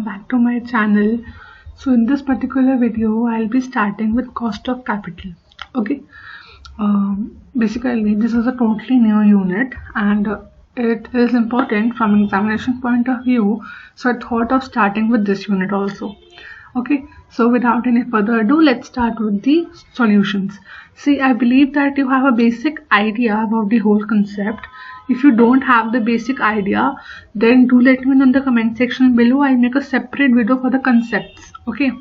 back to my channel. So in this particular video I'll be starting with cost of capital. Okay, basically this is a totally new unit and it is important from examination point of view, so I thought of starting with this unit also. Okay, so without any further ado, let's start with the solutions. See, I believe that you have a basic idea about the whole concept. If you don't have the basic idea, then do let me know in the comment section below. I'll make a separate video for the concepts. Okay,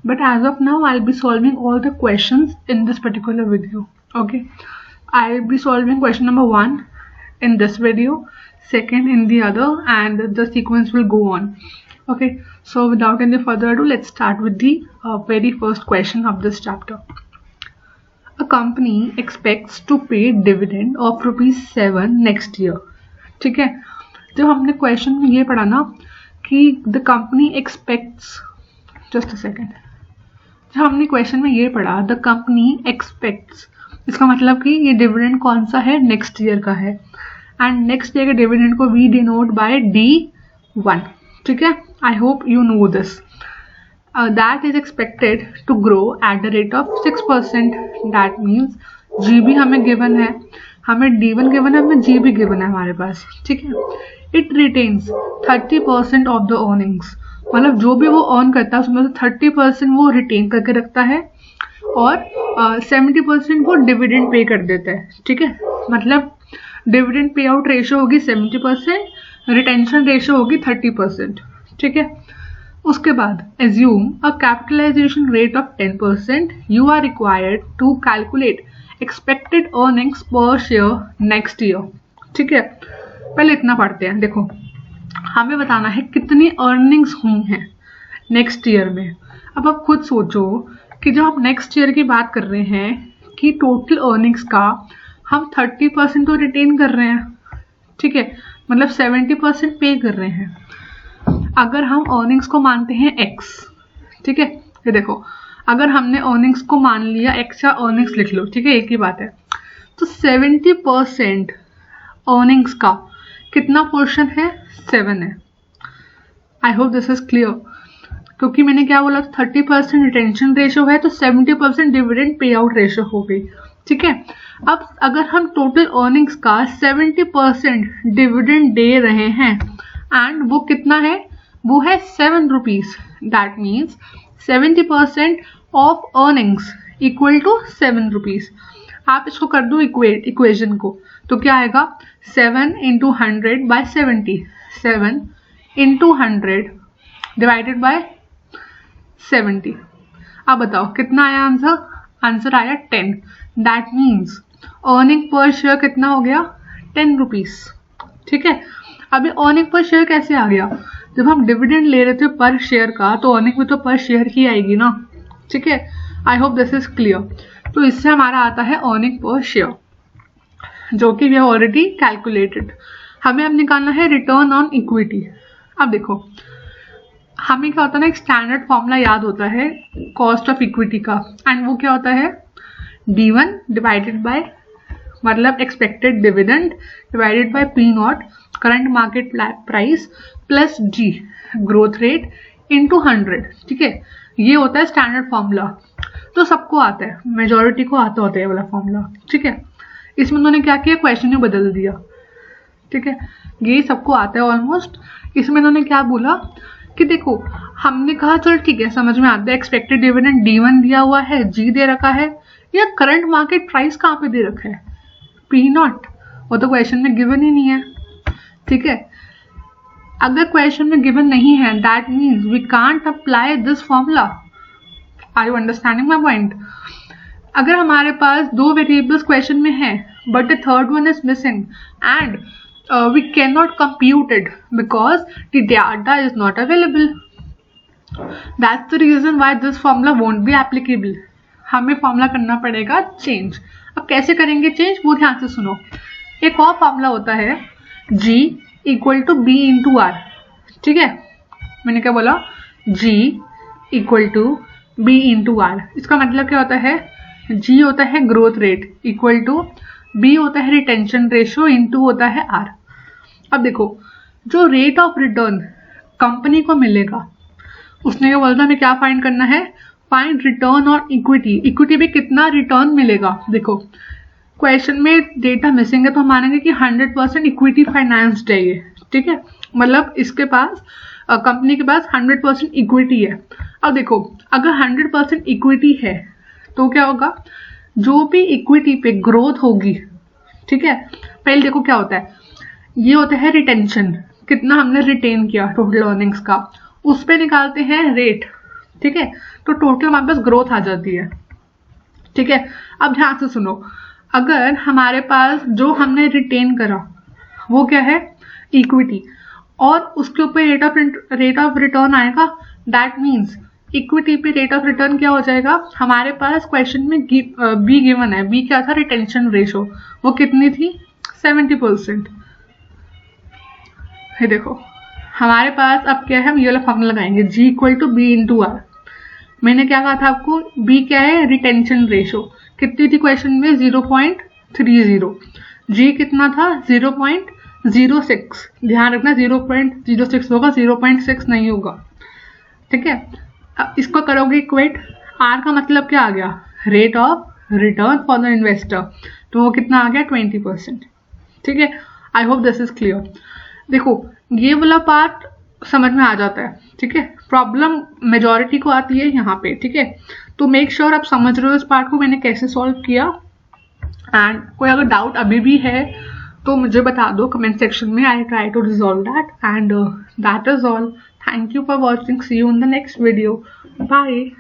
but as of now I'll be solving all the questions in this particular video. Okay, I'll be solving question number 1 in this video, second in the other, and the sequence will go on. Okay, so without any further ado, let's start with the very first question of this chapter. A company expects to pay dividend of ₹7 next year. ठीक है, जब हमने question में ये पढ़ा ना कि the company aspects, just a second, जब हमने क्वेश्चन में ये पढ़ा द कंपनी एक्सपेक्ट्स, इसका मतलब कि ये डिविडेंड कौन सा है, नेक्स्ट ईयर का है, एंड नेक्स्ट ईयर के डिविडेंड को वी डिनोट बाय D1. ठीक है, I hope you know this. That is expected to grow at the rate of 6%. That means G भी हमें given है, हमें D1 given है, हमें G भी given है हमारे पास. ठीक है, It retains 30% of the earnings. मतलब जो भी वो earn करता है उसमें से 30% वो retain करके रखता है और 70% वो डिविडेंड पे कर देता है. ठीक है, मतलब डिविडेंड पे आउट रेशियो होगी 70%, रिटेंशन रेशियो होगी 30%. ठीक है, उसके बाद assume a capitalization rate of 10%. You are required to calculate expected earnings per share next year. ठीक है, पहले इतना पढ़ते हैं. देखो, हमें बताना है कितनी अर्निंग्स हुई हैं नेक्स्ट ईयर में. अब आप खुद सोचो कि जब हम नेक्स्ट ईयर की बात कर रहे हैं कि टोटल अर्निंग्स का हम 30% तो रिटेन कर रहे हैं. ठीक है, मतलब 70% पे कर रहे हैं. अगर हम अर्निंग्स को मानते हैं x, ठीक है, ये देखो, अगर हमने अर्निंग्स को मान लिया x या अर्निंग्स लिख लो, ठीक है, एक ही बात है, तो 70% अर्निंग्स का कितना पोर्शन है, 7 है. I hope this is clear, क्योंकि मैंने क्या बोला, 30% रिटेंशन रेशियो है तो 70% डिविडेंड पे आउट रेशियो हो गई. ठीक है, अब अगर हम टोटल अर्निंग्स का 70% डिविडेंड दे रहे हैं एंड वो कितना है, वो है ₹7. That means 70% of earnings equal to ₹7. आप इसको कर दो इक्वेशन को, तो क्या आएगा, 7 × 100/70, 7 × 100 डिवाइडेड बाय 70. अब बताओ कितना आया आंसर, आंसर आया 10. That means earning per share कितना हो गया, ₹10. ठीक है, अभी अर्निंग पर शेयर कैसे आ गया, जब हम डिविडेंड ले रहे थे पर शेयर का तो अर्निंग भी तो पर शेयर ही आएगी ना. ठीक है, I hope this is clear. तो इससे हमारा आता है अर्निंग पर शेयर, जो कि वी हैव ऑलरेडी कैलकुलेटेड. हमें अब निकालना है रिटर्न ऑन इक्विटी. अब देखो, हमें क्या होता है ना, एक स्टैंडर्ड फॉर्मूला याद होता है कॉस्ट ऑफ इक्विटी का, एंड वो क्या होता है, D1 डिवाइडेड बाय, मतलब expected dividend divided by P0 current market price plus G growth rate into 100. ठीक है, ये होता है स्टैंडर्ड फॉर्मूला. तो सबको आता है, मेजॉरिटी को आता होता है वाला फॉर्मूला. ठीक है, इसमें उन्होंने क्या किया, क्वेश्चन में बदल दिया. ठीक है, ये सबको आता है ऑलमोस्ट. इसमें उन्होंने क्या बोला कि देखो, हमने कहा चल ठीक है, समझ में आता है, एक्सपेक्टेड डिविडेंड D1 दिया हुआ है, G दे रखा है, या करंट मार्केट प्राइस कहाँ पे दे रखा है, P0, वो तो क्वेश्चन में गिवन ही नहीं है. ठीक है, अगर क्वेश्चन में गिवन नहीं है that means we can't apply this formula. Are you understanding my point. अगर हमारे पास 2 वेरिएबल्स क्वेश्चन में है but the third one is missing and we can not compute it because the data is not available, that's the reason why this formula won't be applicable. हमें formula करना पड़ेगा change. अब कैसे करेंगे change, वो ध्यान से सुनो. एक और फॉर्मूला होता है G = B × R. ठीक है, मैंने क्या बोला, G = B × R. इसका मतलब क्या होता है, G होता है growth rate, equal to B होता है रिटेंशन रेशियो, इंटू होता है R. अब देखो, जो रेट ऑफ रिटर्न कंपनी को मिलेगा उसने क्या बोला था हमें क्या फाइंड करना है, फाइंड रिटर्न और इक्विटी, इक्विटी पे कितना रिटर्न मिलेगा। देखो क्वेश्चन में डेटा मिसिंग है तो हम मानेंगे कि 100% इक्विटी फाइनेंस्ड है ये, ठीक है, मतलब इसके पास कंपनी के पास 100% इक्विटी है। अब देखो अगर 100% इक्विटी है तो क्या होगा, जो भी इक्विटी पे ग्रोथ होगी, ठीक है, पहले देखो क्या होता है, ये होता है रिटेंशन, कितना हमने रिटेन किया टोटल अर्निंग्स का, उस पे निकालते हैं रेट, ठीक है, तो टोटल हमारे पास ग्रोथ आ जाती है, ठीक है। अब ध्यान से सुनो, अगर हमारे पास जो हमने रिटेन करा वो क्या है, इक्विटी, और उसके ऊपर रेट ऑफ रिटर्न आएगा, दैट मीन्स इक्विटी पे रेट ऑफ रिटर्न क्या हो जाएगा, हमारे पास क्वेश्चन में बी गिवन है, बी क्या था, रिटेंशन रेशो, वो कितनी थी, 70%। ये देखो हमारे पास अब क्या है, हम ये वाला फॉर्मूला लगाएंगे, G equal to B into R. मैंने क्या कहा था आपको, बी क्या है, रिटेंशन रेशो, कितनी थी क्वेश्चन में, 0.30, जी कितना था, 0.06, ध्यान रखना 0.06 होगा, 0.6 नहीं होगा, ठीक है। अब इसको करोगे इक्वेट, आर का मतलब क्या आ गया, rate of return for the investor, तो वो कितना आ गया, 20%, ठीक है। I hope this is clear. देखो ये वाला पार्ट समझ में आ जाता है, ठीक है, प्रॉब्लम मेजॉरिटी को आती है यहाँ पे, ठीक है, तो मेक श्योर आप समझ रहे हो इस पार्ट को मैंने कैसे सॉल्व किया। एंड कोई अगर डाउट अभी भी है तो मुझे बता दो कमेंट सेक्शन में, I try to resolve that, and that is all. Thank you for watching, see you in the next video, bye.